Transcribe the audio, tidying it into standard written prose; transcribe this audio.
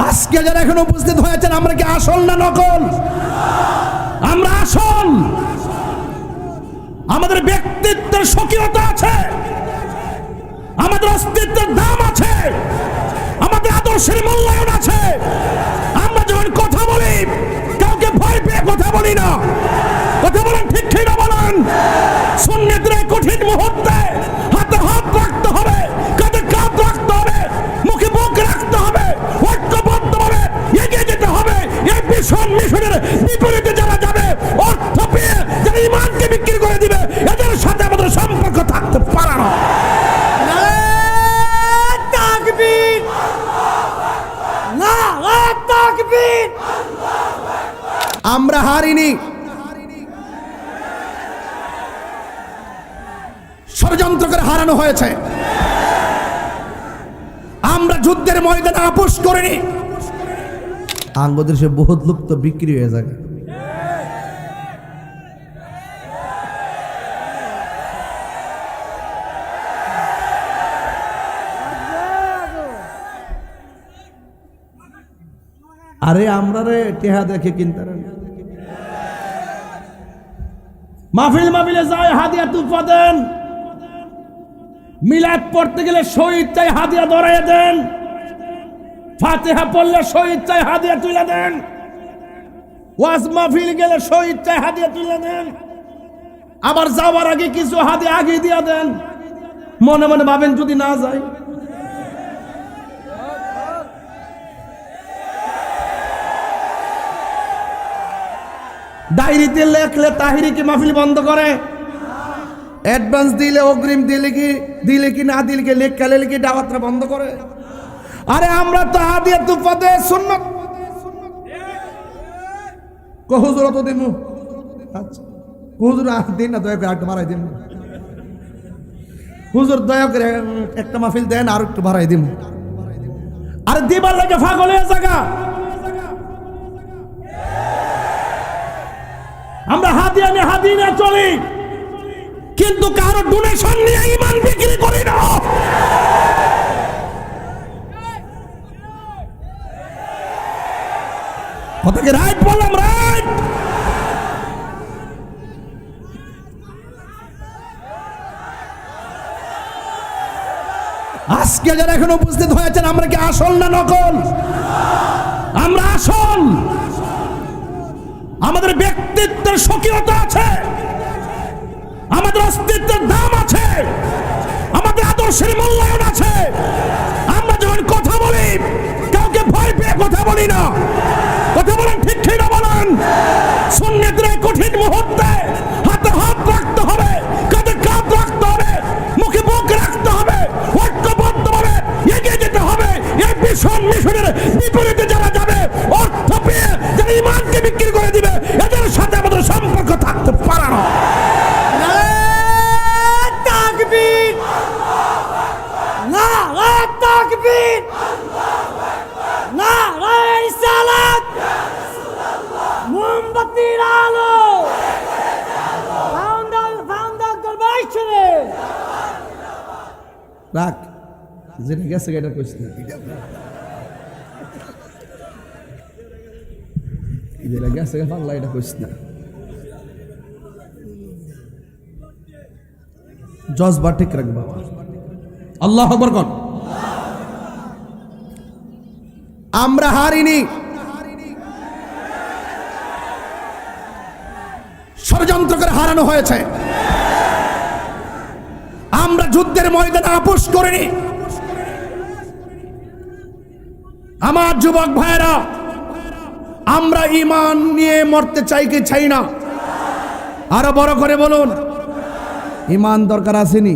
আজকে যারা এখন উপস্থিত হয়েছেন, আমরা কি আসল না নকল? আমরা আসল। আমাদের ব্যক্তিত্বের স্বকীয়তা আছে, আমাদের অস্তিত্বের দাম আছে, আমাদের আদর্শের মূল্যায়ন আছে। আমরা যখন কথা বলি, কাউকে ভয় পেয়ে কথা বলি না। কথা বলেন ঠিক ঠিক না বলেন? সুন্নতের কঠিন মুহূর্তে হাতে হাত রাখতে হবে, কাঁধে কাঁধ রাখতে হবে, মুখে মুখ রাখতে হবে, ঐক্যবদ্ধভাবে এগিয়ে যেতে হবে। এই ভীষণ মিশনের বিপরীতে যারা যাবে, অর্থ পেয়ে যারা ইমানকে বিক্রি করে দিবে, এদের সাথে আমাদের সম্পর্ক থাকতে পারে না। আমরা হারিনি, ষড়যন্ত্র করে হারানো হয়েছে। আমরা যুদ্ধের ময়দানে আপোষ করিনি। আঙ্গদের সে বহুত লোক তো বিক্রি হয়ে যায়। আরে আমরা রে টেহা দেখে কিনতে মাহফিল মাহফিলে যায়, হাদিয়া তুফা দেন। মিলাদ পড়তে গেলে শহীদ চাই, হাদিয়া ধরাইয়া দেন। ফাতিহা পড়লে শহীদ চাই, হাদিয়া তুলে দেন। ওয়াজ মাহফিল গেলে শহীদ চাই, হাদিয়া তুলে দেন। আবার যাওয়ার আগে কিছু হাদিয়া আগে দিয়া দেন। মনে মনে ভাবেন যদি না যায়। ডায়েরিতে লেখলে তাহিরি কি মাহফিল বন্ধ করে? অ্যাডভান্স দিলে, অগ্রিম দিলে কি না দিলে কি, লেখালে কি দাওয়াতটা বন্ধ করে? আরে আমরা তো হাদিয়া তুফা দে সুন্নাত কো হুজুর তো দিমু। আচ্ছা হুজুর দিন না, দয়া করে একটু বাড়াই দিন। হুজুর দয়া করে একটা মাহফিল দেন, আর একটু বাড়াই দিন। আরে দিবার লাগে পাগল হয়ে জায়গা। আমরা হাদিয়া নিয়ে চলি, কিন্তু কারো ডোনেশন নিয়ে ঈমান বিক্রি করি না। কথা কি রাইট বললাম? রাইট। আজকে যারা এখন উপস্থিত হয়েছেন, আমরা কি আসল না নকল? আমরা আসল। আমাদের ব্যক্তিত্বের স্বকীয়তা আছে, আমাদের অস্তিত্বের দাম আছে, আমাদের আদর্শের মূল্যায়ন আছে। আমরা যখন কথা বলি, কাউকে ভয় পেয়ে কথা বলি না। কথা বলেন ঠিক ঠিক না বলেন? সুন্নতের কঠিন মুহূর্তে হাতে হাত রাখতে হবে, কাঁধে কাঁধ রাখতে হবে, মুখে মুখ রাখতে হবে, ঐক্যবদ্ধভাবে এগিয়ে যেতে হবে। এই ভীষণ মিশনের বিপরীতে যারা যাবে, অর্থ পেয়ে যারা ইমানকে বিক্রি করে দিবে, এদের সাথে আমাদের সম্পর্ক থাকতে পারে না। মোমবাতির আলো রাখ, যেটা গেছে এটা কইস না। যেটা গেছে পাল্লা এটা কইস না। জজবা ঠিক রাখবা। আল্লাহু আকবার কোন। আমরা হারিনি, ষড়যন্ত্র করে হারানো হয়েছে। আমরা যুদ্ধের ময়দানে আপোষ করিনি। আমার যুবক ভাইরা, আমরা ঈমান নিয়ে মরতে চাই কি চাই না? আরো বড় করে বলুন, ঈমান দরকার আসেনি?